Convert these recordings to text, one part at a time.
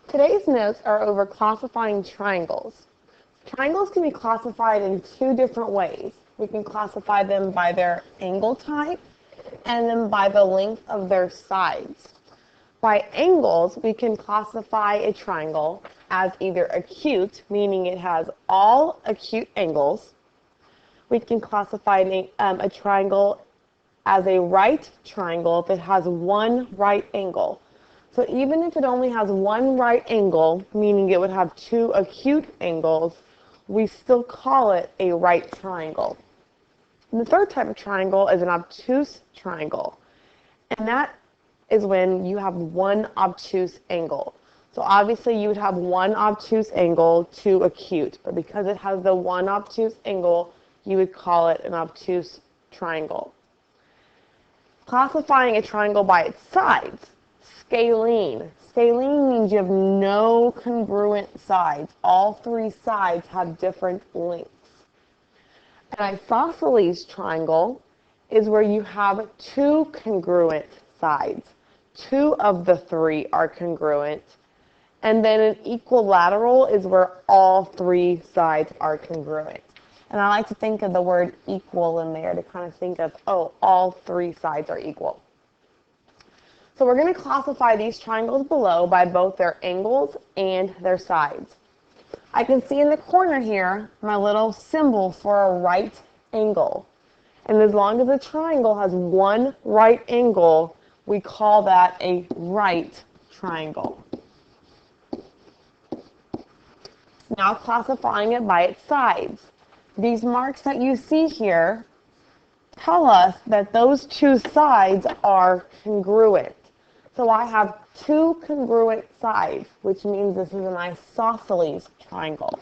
Today's notes are over classifying triangles. Triangles can be classified in two different ways. We can classify them by their angle type and then by the length of their sides. By angles, we can classify a triangle as either acute, meaning it has all acute angles. We can classify a triangle as a right triangle if it has one right angle. So even if it only has one right angle, meaning it would have two acute angles, we still call it a right triangle. And the third type of triangle is an obtuse triangle. And that is when you have one obtuse angle. So obviously you would have one obtuse angle, two acute. But because it has the one obtuse angle, you would call it an obtuse triangle. Classifying a triangle by its sides. Scalene. Scalene means you have no congruent sides. All three sides have different lengths. An isosceles triangle is where you have two congruent sides. Two of the three are congruent. And then an equilateral is where all three sides are congruent. And I like to think of the word equal in there to kind of think of, oh, all three sides are equal. So we're going to classify these triangles below by both their angles and their sides. I can see in the corner here my little symbol for a right angle. And as long as the triangle has one right angle, we call that a right triangle. Now classifying it by its sides. These marks that you see here tell us that those two sides are congruent. So I have two congruent sides, which means this is an isosceles triangle.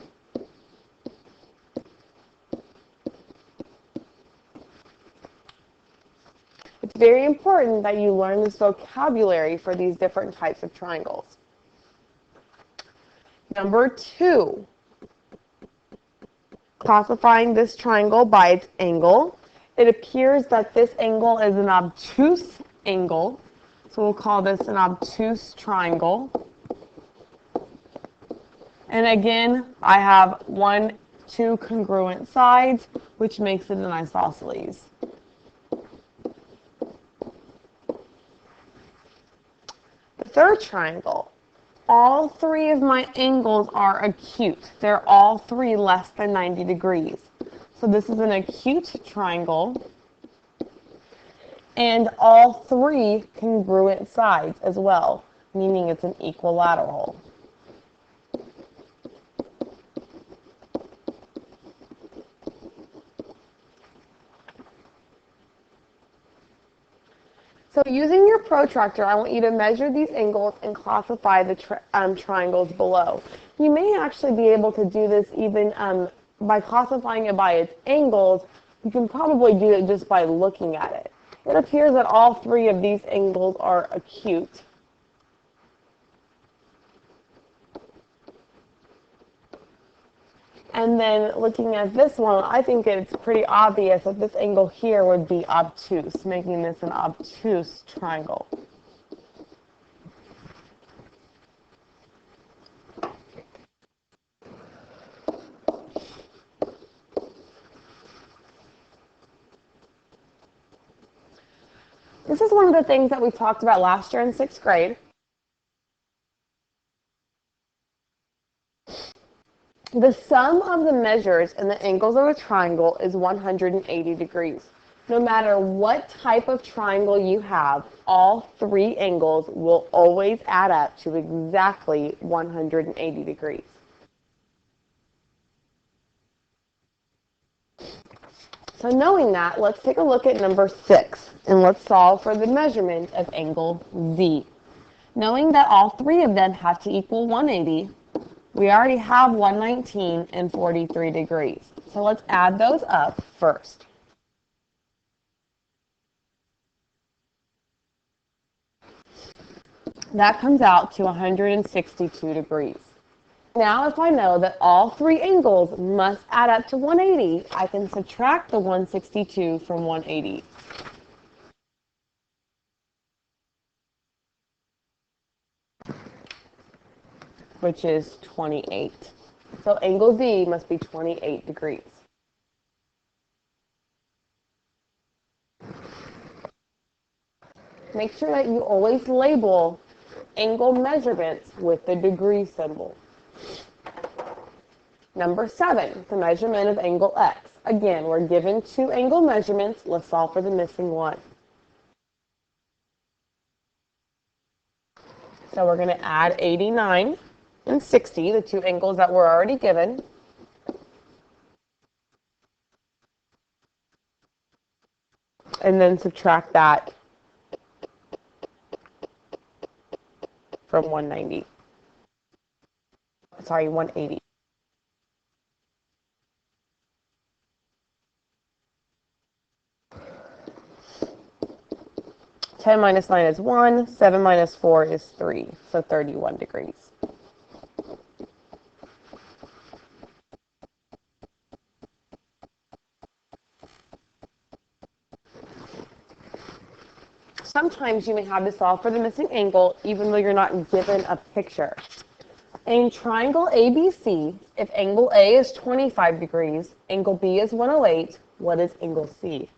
It's very important that you learn this vocabulary for these different types of triangles. Number 2, classifying this triangle by its angle. It appears that this angle is an obtuse angle, so we'll call this an obtuse triangle. And again, I have two congruent sides, which makes it an isosceles. The third triangle. All three of my angles are acute. They're all three less than 90 degrees. So this is an acute triangle. And all three congruent sides as well, meaning it's an equilateral. So using your protractor, I want you to measure these angles and classify the triangles below. You may actually be able to do this even by classifying it by its angles. You can probably do it just by looking at it. It appears that all three of these angles are acute. And then looking at this one, I think it's pretty obvious that this angle here would be obtuse, making this an obtuse triangle. This is one of the things that we talked about last year in 6th grade. The sum of the measures in the angles of a triangle is 180 degrees. No matter what type of triangle you have, all three angles will always add up to exactly 180 degrees. So knowing that, let's take a look at number 6, and let's solve for the measurement of angle Z. Knowing that all three of them have to equal 180, we already have 119 and 43 degrees. So let's add those up first. That comes out to 162 degrees. Now if I know that all three angles must add up to 180, I can subtract the 162 from 180. which is 28. So angle D must be 28 degrees. Make sure that you always label angle measurements with the degree symbol. Number 7, the measurement of angle X. Again, we're given 2 angle measurements. Let's solve for the missing one. So we're going to add 89 and 60, the 2 angles that were already given. And then subtract that from 190. Sorry, 180. Ten minus 9 is 1, 7 minus 4 is 3, so 31 degrees. Sometimes you may have to solve for the missing angle even though you're not given a picture. In triangle ABC, if angle A is 25 degrees, angle B is 108, what is angle C?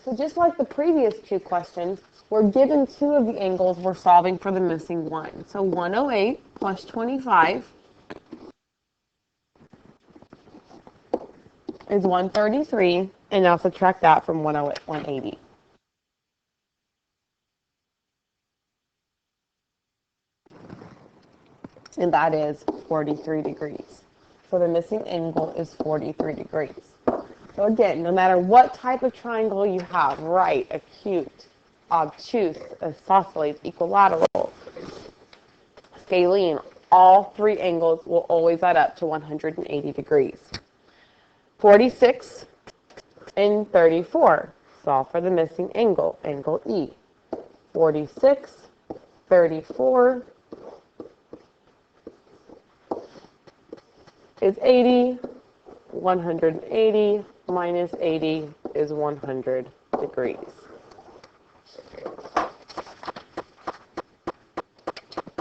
So just like the previous 2 questions, we're given 2 of the angles, we're solving for the missing one. So 108 plus 25 is 133, and now subtract that from 180. And that is 43 degrees. So the missing angle is 43 degrees. So again, no matter what type of triangle you have, right, acute, obtuse, isosceles, equilateral, scalene, all 3 angles will always add up to 180 degrees. 46 and 34. Solve for the missing angle, angle E. 46, 34 is 80. 180 minus 80 is 100 degrees.